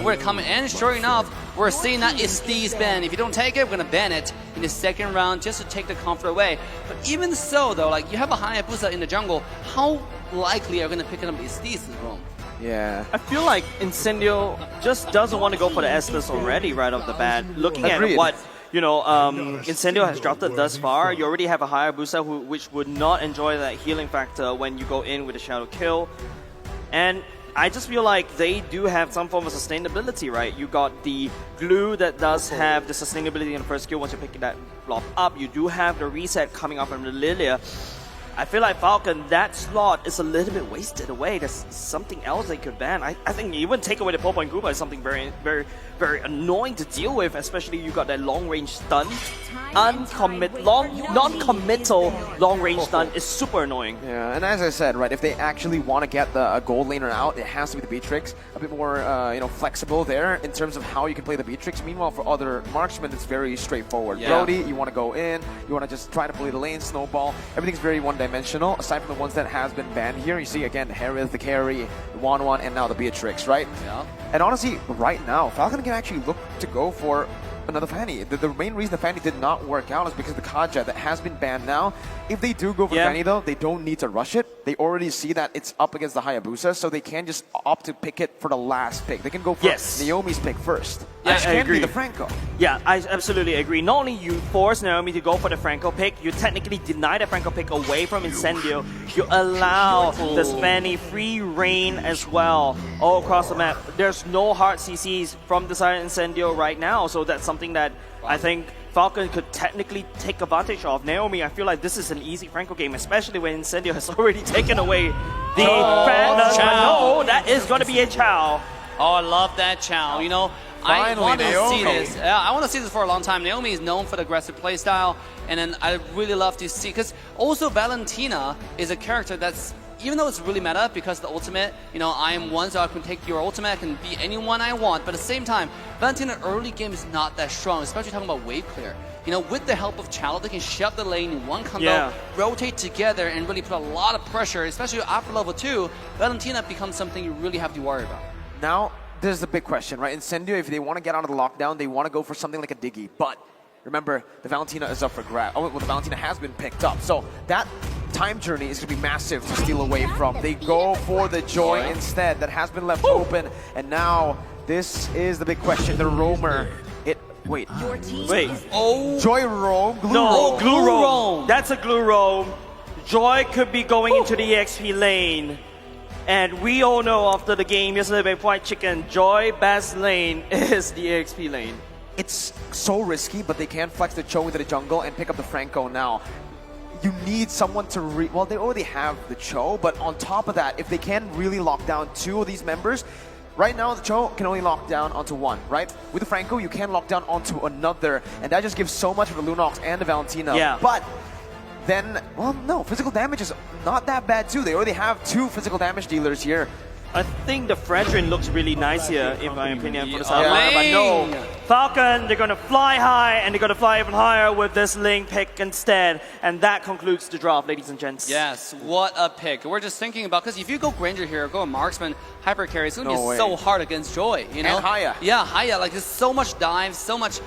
We're coming, and sure enough, we're seeing that it's Steve's ban. If you don't take it, we're gonna ban it in the second round just to take the comfort away. But even so, though, like you have a Hayabusa in the jungle, how likely are you gonna pick it up with Steve's roam? Yeah. I feel like Incendio just doesn't want to go for the Estus already right off the bat. Looking at what Incendio has dropped it thus far, you already have a Hayabusa which would not enjoy that healing factor when you go in with a Shadow Kill. And I just feel like they do have some form of sustainability, right? You got the glue that does have the sustainability in the first skill once you pick that blob up. You do have the reset coming up from the Lilia. I feel like Falcon, that slot is a little bit wasted away. There's something else they could ban. I think even take away the 4-point Koopa is something very, very, very annoying to deal with, especially you got that long-range stun. Non-committal long-range stun is super annoying. Yeah, and as I said, right, if they actually want to get the gold laner out, it has to be the Beatrix. A bit more, flexible there in terms of how you can play the Beatrix. Meanwhile, for other marksmen, it's very straightforward. Yeah. Brody, you want to go in, you want to just try to play the lane, snowball. Everything's very one-dimensional, aside from the ones that has been banned here. You see, again, Harith, the carry, the 1-1, and now the Beatrix, right? Yeah. And honestly, right now, Falcon can actually look to go for another Fanny. The main reason the Fanny did not work out is because the Kaja that has been banned now. If they do go for Fanny though, they don't need to rush it. They already see that it's up against the Hayabusa, so they can just opt to pick it for the last pick. They can go for Naomi's pick first. Yeah, which I can agree. be the Franco. Yeah, I absolutely agree. Not only you force Naomi to go for the Franco pick, you technically deny the Franco pick away from Incendio. You allow the Fanny free reign as well all across the map. There's no hard CCs from the side of Incendio right now, so that's something that I think Falcon could technically take advantage of. Naomi, I feel like this is an easy Franco game, especially when Incendio has already taken away the Phantom. No, that is going to be a Chow. Oh, I love that Chow. You know, I want to see this. I want to see this for a long time. Naomi is known for the aggressive playstyle, and then I really love to see, because also Valentina is a character that's, even though it's really meta because the ultimate, I am one, so I can take your ultimate, I can be anyone I want, but at the same time, Valentina early game is not that strong, especially talking about wave clear. With the help of Chalo, they can shove the lane in one combo, rotate together, and really put a lot of pressure, especially after level 2, Valentina becomes something you really have to worry about. Now, there's the big question, right? Incendio, if they want to get out of the lockdown, they want to go for something like a Diggy, but remember, the Valentina is up for grab. Oh, well, the Valentina has been picked up, so that time journey is going to be massive to steal away from. They go for the Joy instead. That has been left open, and now this is the big question. The Roamer. Wait. Oh. Joy Roam? Glue Roam. That's a Glue Roam. Joy could be going into the EXP lane. And we all know after the game yesterday by White Chicken, Joy best lane is the EXP lane. It's so risky, but they can flex the Cho into the jungle and pick up the Franco now. You need someone to well, they already have the Cho, but on top of that, if they can really lock down 2 of these members, right now the Cho can only lock down onto 1, right? With the Franco, you can lock down onto another, and that just gives so much for the Lunox and the Valentina. Yeah. But then, well, no, physical damage is not that bad too. They already have 2 physical damage dealers here. I think the Fredrin looks really nice here, in my opinion, for the sideline. But no, Falcon, they're going to fly high, and they're going to fly even higher with this Link pick instead. And that concludes the draft, ladies and gents. Yes, what a pick. We're just thinking about, because if you go Granger here, go Marksman, Hyper Carry, it's going to be so hard against Joy, And Haya. Yeah, Haya, like there's so much dive, so much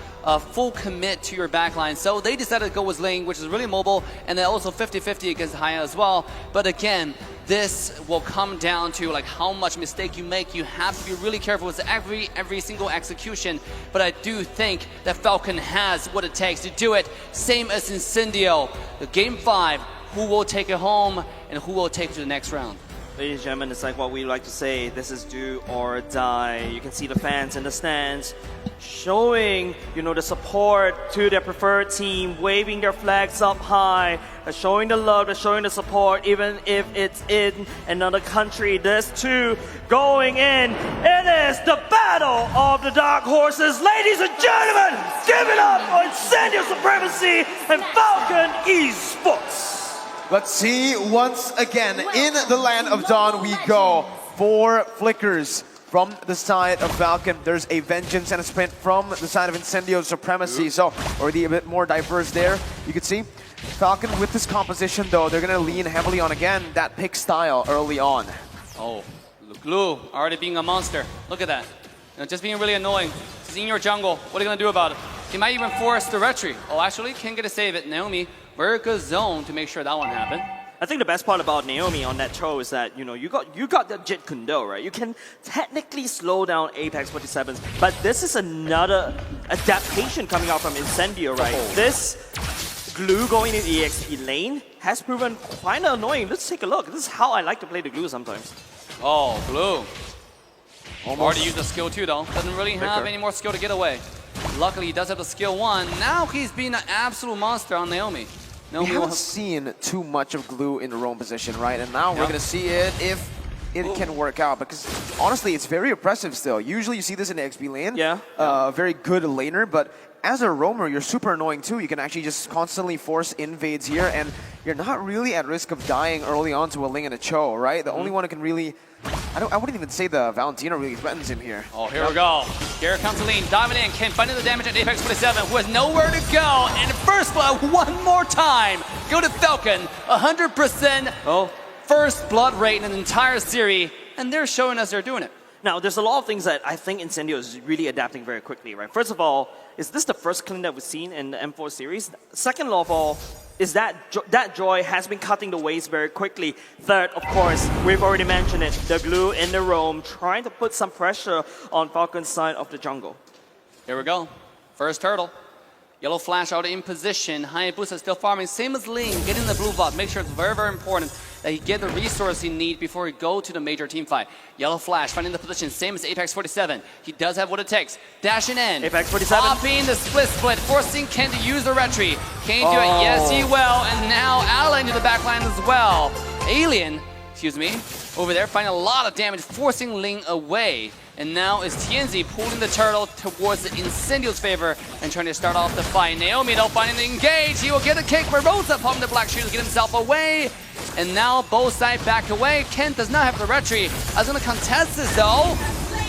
full commit to your backline. So they decided to go with Ling, which is really mobile, and then also 50-50 against Haya as well. But again, this will come down to like how much mistake you make. You have to be really careful with every single execution. But I do think that Falcon has what it takes to do it. Same as Incendio. The Game 5, who will take it home and who will take it to the next round? Ladies and gentlemen, it's like what we like to say, this is do or die. You can see the fans in the stands showing, the support to their preferred team, waving their flags up high, showing the love, showing the support, even if it's in another country. There's 2 going in. It is the battle of the dark horses. Ladies and gentlemen, give it up for Incendio Supremacy and Falcon Esports. Let's see, once again, in the land of Dawn we go. 4 flickers from the side of Falcon. There's a Vengeance and a Sprint from the side of Incendio Supremacy. So already a bit more diverse there. You can see Falcon with this composition though, they're going to lean heavily on, again, that pick style early on. Oh, Glue already being a monster. Look at that. just being really annoying. He's in your jungle. What are you going to do about it? He might even force the retry. Oh, actually, can't get a save it. Naomi, very good zone to make sure that one happened. I think the best part about Naomi on that throw is that, you got the Jet Kundo, right? You can technically slow down Apex 47s, but this is another adaptation coming out from Incendio, right? This glue going in the EXP lane has proven quite annoying. Let's take a look. This is how I like to play the glue sometimes. Oh, glue. Already used the skill 2 though. Doesn't really have any more skill to get away. Luckily, he does have the skill 1. Now he's being an absolute monster on Naomi. We haven't seen too much of glue in the roam position, right? And now we're going to see it if it can work out. Because honestly, it's very oppressive still. Usually you see this in the XP lane. Very good laner, but as a roamer, you're super annoying too. You can actually just constantly force invades here, and you're not really at risk of dying early on to a Ling and a Cho, right? The only one who can really... I wouldn't even say the Valentina really threatens him here. Oh, here we go. Here comes Lean, diving in, Ken finding the damage at Apex 47, who has nowhere to go. And first blood one more time. Go to Falcon, 100% first blood rate in an entire series, and they're showing us they're doing it. Now, there's a lot of things that I think Incendio is really adapting very quickly, right? First of all, is this the first clean that we've seen in the M4 series? Second of all, is that Joy has been cutting the waste very quickly. Third, of course, we've already mentioned it, the glue in the roam, trying to put some pressure on Falcon's side of the jungle. Here we go. First turtle. Yellow Flash out in position. Hayabusa still farming. Same as Ling, getting the blue buff. Make sure it's very, very important that he get the resource he needs before he go to the major team fight. Yellow Flash finding the position. Same as Apex 47. He does have what it takes. Dashing in. Apex 47. Popping the split, forcing Ken to use the retry. Can he do it? Yes, he will. And now Allen to the backline as well. Alien, excuse me, over there finding a lot of damage, forcing Ling away. And now is TNZ pulling the turtle towards the Incendio's favor and trying to start off the fight. Naomi though finding the engage. He will get a kick. Rosa popping the black shoes to get himself away. And now both sides back away. Kent does not have the retry. I was going to contest this though.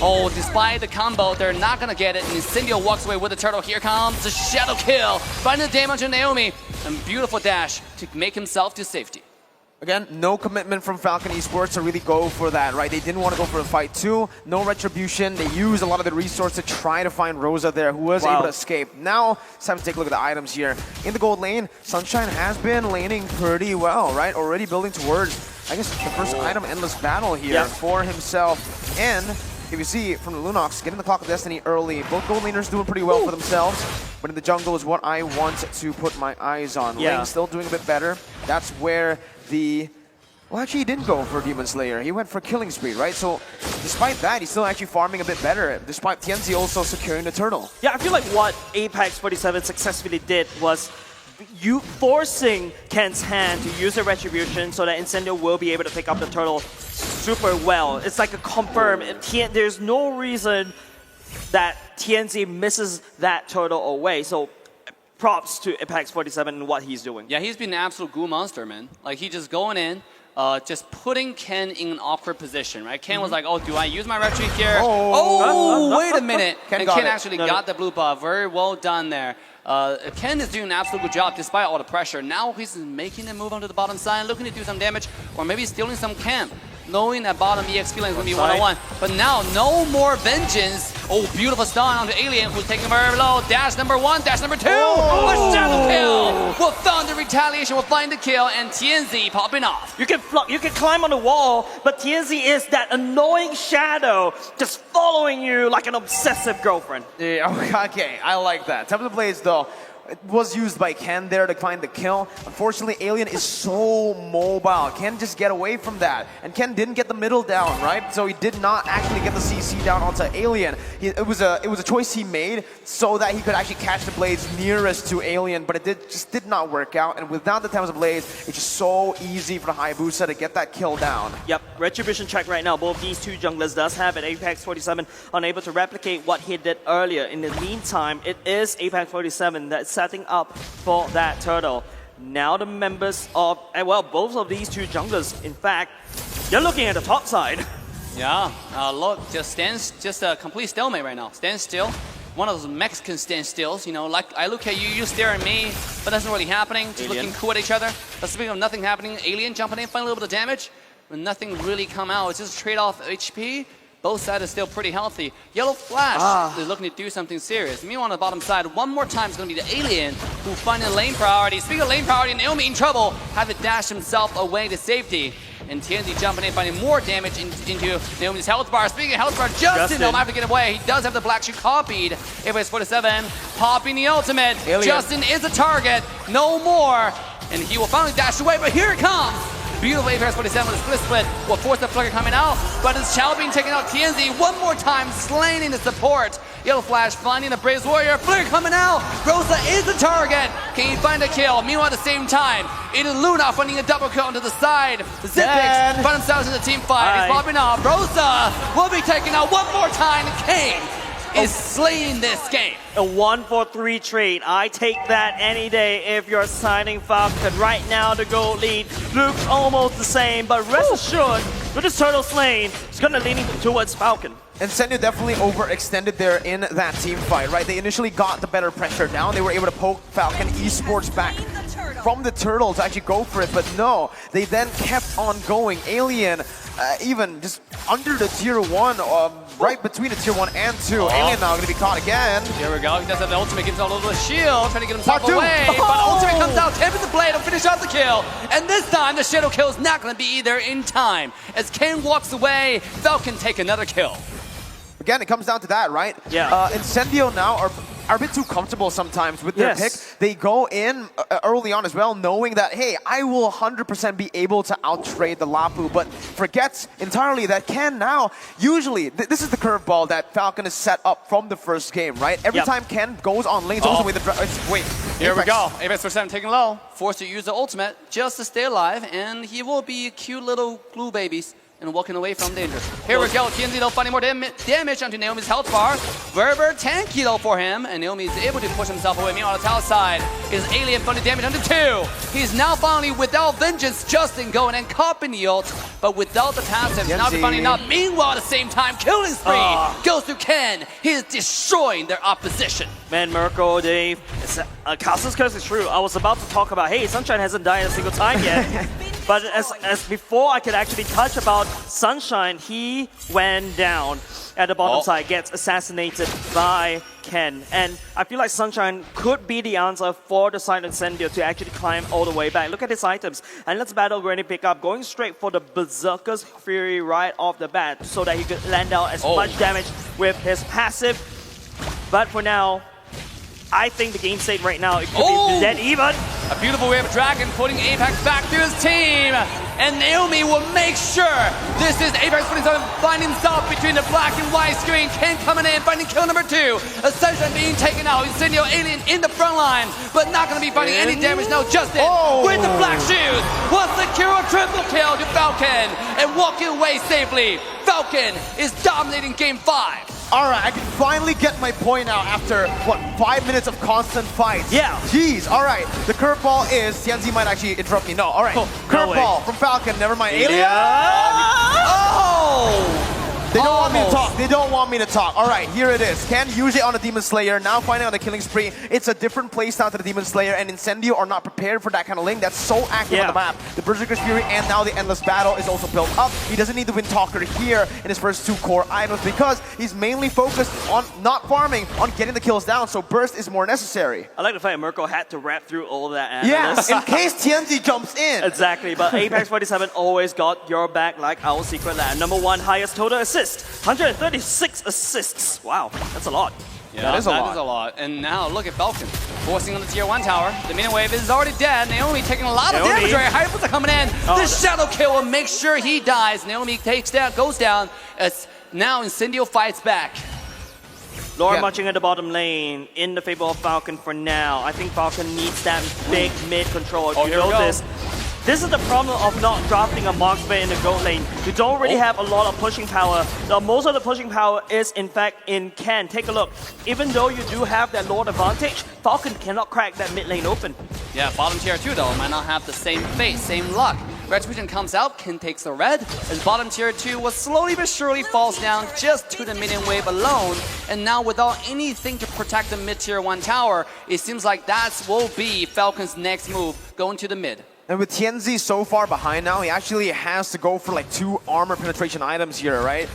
Oh, despite the combo, they're not going to get it. And Incendio walks away with the turtle. Here comes the shadow kill. Finding the damage on Naomi. And beautiful dash to make himself to safety. Again, no commitment from Falcon Esports to really go for that, right? They didn't want to go for a fight too. No retribution. They used a lot of the resources to try to find Rosa there, who was able to escape. Now, it's time to take a look at the items here. In the gold lane, Sunshine has been laning pretty well, right? Already building towards, I guess, the first item, Endless Battle here for himself. And if you see from the Lunox, getting the Clock of Destiny early. Both gold laners doing pretty well for themselves. But in the jungle is what I want to put my eyes on. Lane still doing a bit better. That's where well, actually, he didn't go for Demon Slayer. He went for Killing Spree, right? So, despite that, he's still actually farming a bit better, despite Tianzi also securing the turtle. Yeah, I feel like what Apex 47 successfully did was forcing Ken's hand to use the retribution so that Incendio will be able to pick up the turtle super well. It's like a confirm. There's no reason that TNZ misses that turtle away. So, props to Apex 47 and what he's doing. Yeah, he's been an absolute goo monster, man. Like, he just going in, just putting Ken in an awkward position, right? Ken was like, oh, do I use my retry here? Oh, wait a minute. Ken actually got the blue buff. Very well done there. Ken is doing an absolute good job despite all the pressure. Now he's making a move onto the bottom side, looking to do some damage, or maybe stealing some camp. Knowing that bottom EXP lane is going to be one-on-one. But now, no more vengeance. Oh, beautiful stun onto Alien, who's taking very low. Dash number 1, dash number 2. A shadow kill. Will Thunder Retaliation will find the kill, and TNZ popping off. You can climb on the wall, but TNZ is that annoying shadow just following you like an obsessive girlfriend. Yeah, okay, I like that. Temple of Blades, though, it was used by Ken there to find the kill. Unfortunately, Alien is so mobile. Ken just get away from that. And Ken didn't get the middle down, right? So he did not actually get the CC down onto Alien. It was a choice he made so that he could actually catch the blades nearest to Alien, but it just did not work out. And without the Thames of Blades, it's just so easy for the Hayabusa to get that kill down. Yep, Retribution check right now. Both these two junglers does have an Apex 47 unable to replicate what he did earlier. In the meantime, it is Apex 47 that's setting up for that turtle. Now the members of, well, both of these two junglers, in fact, they're looking at the top side. Yeah, look, just a complete stalemate right now. Stand still. One of those Mexican stand stills, you know, like I look at you, you stare at me, but nothing really happening. Just looking cool at each other. But speaking of nothing happening, Alien jumping in, finding a little bit of damage, but nothing really come out. It's just trade off HP. Both sides are still pretty healthy. Yellow Flash is looking to do something serious. Meanwhile, on the bottom side, one more time is going to be the Alien who finds lane priority. Speaking of lane priority, Naomi in trouble, have to dash himself away to safety. And TNZ jumping in, finding more damage into Naomi's health bar. Speaking of health bar, Justin might have to get away. He does have the black shoe copied. FAS47 popping the ultimate. Alien. Justin is a target, no more. And he will finally dash away, but here it comes. Beautiful FAS47 with a split will force the flicker coming out, but it's Chow being taken out. TNZ one more time, slaying the support. Yellow Flash finding the Braves Warrior, flicker coming out. Rosa is the target. Can he find a kill? Meanwhile, at the same time, it is Luna finding a double kill onto the side. Zipix find themselves in the team fight. He's popping off. Rosa will be taken out one more time. Kane is slaying this game. A 1-4-3 trade. I take that any day if you're signing Falcon. Right now, the gold lead looks almost the same, but rest assured, with this turtle slain, it's going to lean towards Falcon. And Sendu definitely overextended there in that team fight, right? They initially got the better pressure down. They were able to poke Falcon Esports back from the turtle to actually go for it, but no, they then kept on going. Alien, even just under the tier 1, right between the tier 1 and 2. Alien now going to be caught again. Here we go. He does have the ultimate, gives out a little shield, trying to get himself away. But ultimate comes out, tapping the blade, will finish off the kill. And this time, the shadow kill is not going to be there in time. As Kane walks away, Falcon take another kill. Again, it comes down to that, right? Yeah. Incendio now are a bit too comfortable sometimes with their pick. They go in early on as well, knowing that, hey, I will 100% be able to out-trade the Lapu, but forgets entirely that Ken now, usually, this is the curveball that Falcon is set up from the first game, right? Every time Ken goes on lane, it's also with the... Wait. Here we go. FAS47 taking low, forced to use the ultimate just to stay alive, and he will be cute little glue babies and walking away from danger. Here we go, TNZ though finding more damage onto Naomi's health bar. Very tanky though for him, and Naomi is able to push himself away. Meanwhile, on the tower side is Alien finding damage onto 2. He's now finally without vengeance, Justin going and copping the ult, but without the passive, now finding out. Meanwhile, at the same time, killing spree goes to Ken. He is destroying their opposition. Man, Mirko, Dave, Castle's curse is true. I was about to talk about, hey, Sunshine hasn't died a single time yet. But as before I could actually touch about Sunshine, he went down at the bottom side, gets assassinated by Ken. And I feel like Sunshine could be the answer for the side of Incendio to actually climb all the way back. Look at his items. And let's battle Granny pick up, going straight for the Berserker's Fury right off the bat so that he could land out as much damage with his passive. But for now, I think the game state right now, it could be dead even. A beautiful wave of Dragon putting Apex back to his team. And Naomi will make sure this is Apex finding himself between the black and white screen. Ken coming in, finding kill number 2. Ascension being taken out. Incendio Alien in the front line, but not going to be finding any damage now. Justin with the black shoes will secure a triple kill to Falcon and walking away safely. Falcon is dominating game 5. All right, I can finally get my point out after, what, 5 minutes of constant fights. Yeah. Jeez, all right. The curveball is, Tianzi might actually interrupt me. No, all right. Curveball from Falcon, never mind. Alien. They don't want me to talk. They don't want me to talk. All right, here it is. Ken usually on the Demon Slayer, now finding on the killing spree. It's a different playstyle to the Demon Slayer, and Incendio are not prepared for that kind of lane. That's so active on the map. The Berserker's Fury and now the Endless Battle is also built up. He doesn't need the Wind Talker here in his first 2 core items because he's mainly focused on not farming, on getting the kills down, so Burst is more necessary. I like the fact that Mirko had to rap through all of that. Yes, in case Tianzi jumps in. Exactly, but Apex 47 always got your back like our secret lab. Number 1 highest total assist. 136 assists. Wow, that's a lot. Yeah, that is a lot. And now look at Falcon forcing on the tier 1 tower. The minion wave is already dead. Naomi taking a lot of damage. Hyper's coming in. The shadow kill will make sure he dies. Naomi goes down. As now Incendio fights back. Lord marching at the bottom lane in the favor of Falcon for now. I think Falcon needs that big mid control. You know this. This is the problem of not drafting a marksman in the gold lane. You don't really have a lot of pushing power. Most of the pushing power is, in fact, in Ken. Take a look. Even though you do have that Lord advantage, Falcon cannot crack that mid lane open. Yeah, bottom tier 2, though, might not have the same fate, same luck. Retribution comes out, Ken takes the red, as bottom tier 2 will slowly but surely falls down just to the minion wave alone. And now without anything to protect the mid tier 1 tower, it seems like that will be Falcon's next move, going to the mid. And with Tianzi so far behind now, he actually has to go for like 2 armor penetration items here, right?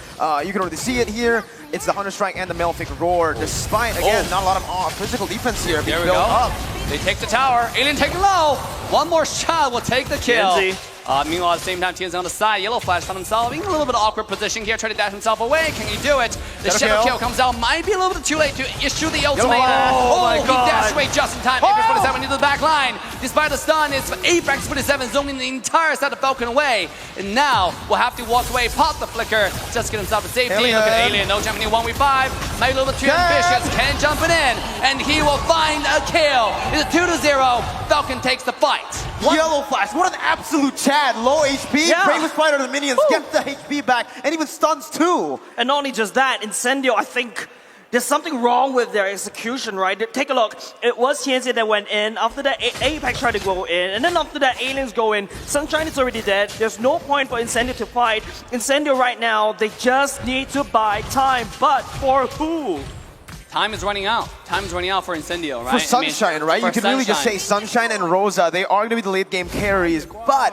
You can already see it here. It's the Hunter Strike and the Malefic Roar. Despite, again, not a lot of physical defense here. There we go. Up. They take the tower. Alien taking low. One more shot will take the kill. Tianzi. Meanwhile, at the same time, Tianzi on the side. Yellow Flash found himself in a little bit of awkward position here, trying to dash himself away. Can he do it? The Shadow Kill comes out. Might be a little bit too late to issue the ultimate. Oh my he God. dashed away just in time. Apex 47 into the back line. Despite the stun, it's Apex 47 zoning the entire side of Falcon away. And now we'll have to walk away, pop the flicker, just get himself to safety. Alien. Look at Alien, no jumping in 1v5. Maybe a little bit too ambitious. Ken jumping in, and he will find a kill. It's a 2-0. Falcon takes the fight. Yellow Flash, what an absolute Chad. Low HP, Yeah. Bravest Fighter to the minions, gets the HP back, and even stuns too. And not only just that, Incendio, I think there's something wrong with their execution, right? Take a look. It was Tianzi that went in. After that, Apex tried to go in. And then after that, Aliens go in. Sunshine is already dead. There's no point for Incendio to fight. Incendio right now, they just need to buy time. But for who? Time is running out. Time is running out for Incendio, right? For Sunshine, right? You for can really just say Sunshine and Rosa. They are going to be the late game carries. But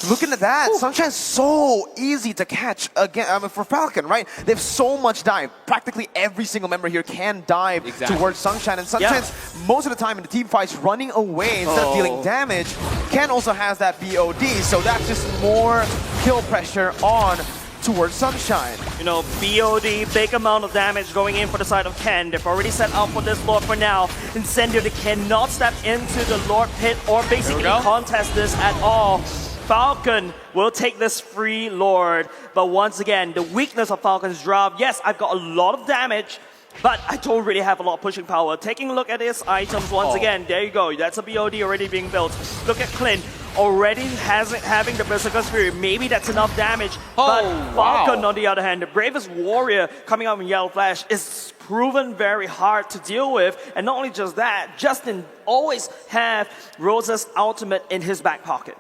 looking at that, Sunshine's so easy to catch again. I mean, for Falcon, right? They have so much dive. Practically every single member here can dive towards Sunshine. And Sunshine's most of the time in the team fights running away instead of dealing damage. Ken also has that BOD, so that's just more kill pressure on towards Sunshine. You know, BOD, big amount of damage going in for the side of Ken. They've already set up for this Lord for now. Incendio, they cannot step into the Lord pit or basically contest this at all. Falcon will take this free Lord. But once again, the weakness of Falcon's drop, yes, I've got a lot of damage, but I don't really have a lot of pushing power. Taking a look at his items once again, there you go. That's a BOD already being built. Look at Clint. Already having the Berserker Spirit, maybe that's enough damage. But Falcon, on the other hand, the bravest warrior coming out in Yellow Flash, is proven very hard to deal with. And not only just that, Justin always have Rosa's ultimate in his back pocket.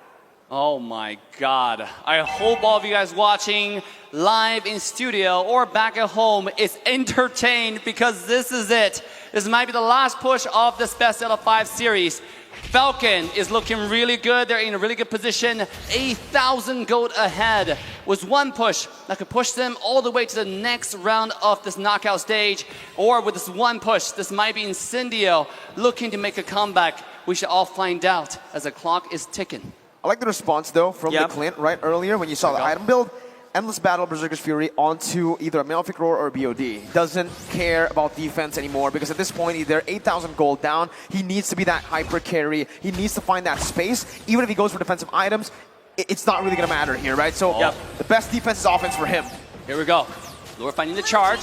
Oh my God. I hope all of you guys watching live in studio or back at home is entertained, because this is it. This might be the last push of this best out of 5 series. Falcon is looking really good. They're in a really good position. 8,000 gold ahead. Was one push that could push them all the way to the next round of this knockout stage. Or with this one push, this might be Incendio looking to make a comeback. We should all find out as the clock is ticking. I like the response, though, from the Clint right earlier when you saw the item build. Endless Battle, Berserker's Fury onto either a Malefic Roar or a BOD. Doesn't care about defense anymore, because at this point, they're 8,000 gold down. He needs to be that hyper carry. He needs to find that space. Even if he goes for defensive items, it's not really going to matter here, right? So the best defense is offense for him. Here we go. Lure finding the charge.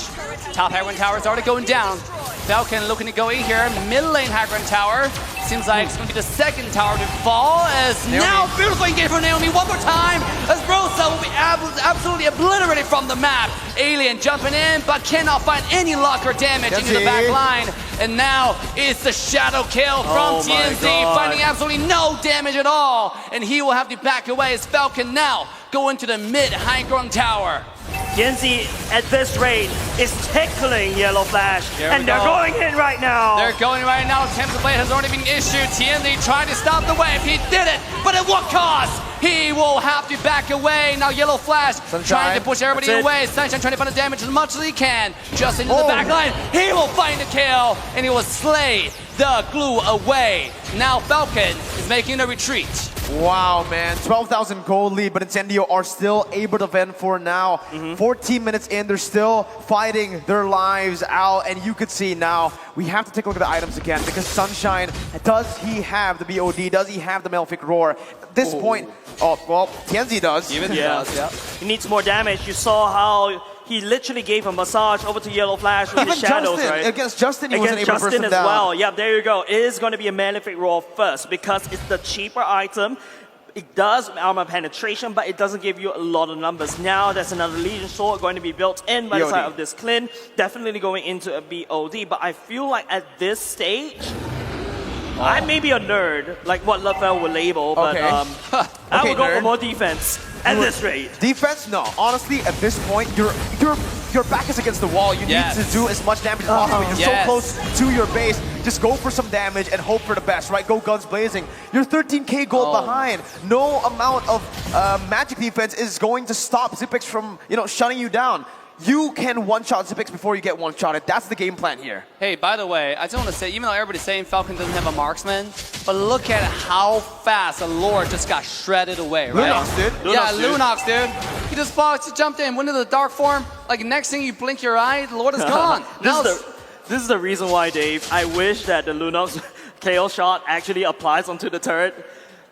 Top high ground tower is already going down. Falcon looking to go in here. Mid lane high ground tower. Seems like it's going to be the second tower to fall. As Naomi. now beautiful engagement from Naomi one more time. As Rosa will be absolutely obliterated from the map. Alien jumping in, but cannot find any luck or damage into the back line. And now it's the shadow kill from TNZ, finding absolutely no damage at all. And he will have to back away as Falcon now go into the mid high ground tower. Tianzi, at this rate, is tickling Yellow Flash, and they're going in right now. They're going right now. Tempest Blade has already been issued. Tianzi trying to stop the wave. He did it, but at what cost? He will have to back away. Now Yellow Flash trying to push everybody away. Sunshine trying to find the damage as much as he can. Just into the back line. He will find a kill, and he will slay the glue away. Now Falcon is making a retreat. Wow, man. 12,000 gold lead, but Incendio are still able to vent for now. 14 minutes in, they're still fighting their lives out, and you could see now, we have to take a look at the items again, because Sunshine, does he have the BOD? Does he have the Malefic Roar? At this point, well, Tianzi does. Even he does, yeah. He needs more damage. You saw how he literally gave a massage over to Yellow Flash with his shadows, Justin, right? Against Justin, he wasn't able to burst him as down. well. Yeah, there you go. It is going to be a Malefic Roar first, because it's the cheaper item. It does armor penetration, but it doesn't give you a lot of numbers. Now there's another Legion Sword going to be built in by the side of this Clint. Definitely going into a BOD, but I feel like at this stage, I may be a nerd, like what Lefel would label, but I would go for more defense at this rate. Defense? No. Honestly, at this point, you're your back is against the wall. You Yes. need to do as much damage as possible. You're Yes. so close to your base. Just go for some damage and hope for the best, right? Go guns blazing. You're 13k gold Oh. behind. No amount of magic defense is going to stop Xyp9x from, shutting you down. You can one-shot Xyp9x before you get one-shotted. That's the game plan here. Hey, by the way, I just want to say, even though everybody's saying Falcon doesn't have a marksman, but look at how fast the Lord just got shredded away, right? Lunox, dude. Yeah, Lunox, dude. Lunox, dude. He just jumped in, went into the dark form. Like, next thing you blink your eye, the Lord is gone. This is the reason why, Dave, I wish that the Lunox KO shot actually applies onto the turret.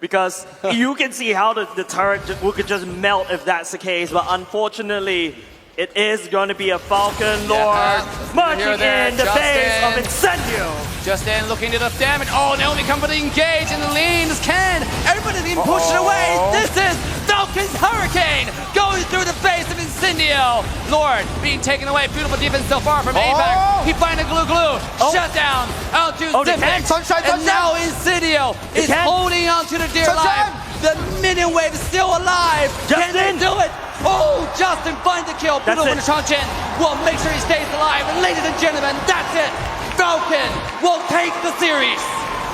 Because you can see how the turret could just melt if that's the case. But unfortunately, it is going to be a Falcon Lord marching in the face of Incendio. Justin looking to the damage. Oh, Naomi coming for the engage and the lean is Ken. Everybody's being pushed away. This is Falcon's Hurricane going through the face of Incendio. Lord being taken away. Beautiful defense so far from AVAC. He finds a glue. Shut down. Out to Xyp9x. Sunshine, and now Incendio is holding on to the dear life. The minion wave is still alive. Can they do it? Oh, Justin finds the kill. Beautiful from Chongqing. Well, make sure he stays alive. And ladies and gentlemen, that's it. Falcon will take the series.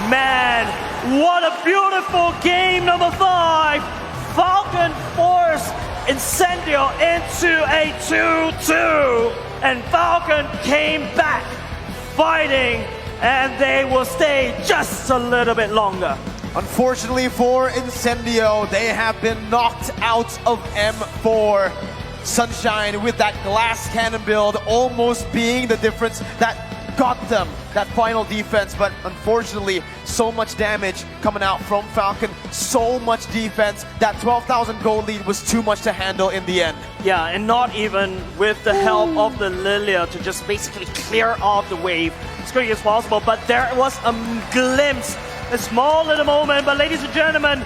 Man, what a beautiful game number 5. Falcon forced Incendio into a 2-2. And Falcon came back fighting. And they will stay just a little bit longer. Unfortunately for Incendio, they have been knocked out of M4. Sunshine with that glass cannon build almost being the difference that got them that final defense, but unfortunately so much damage coming out from Falcon, so much defense. That 12,000 gold lead was too much to handle in the end. Yeah, and not even with the help of the Lilia to just basically clear off the wave as quickly as possible, but there was a glimpse, a small little moment, but ladies and gentlemen,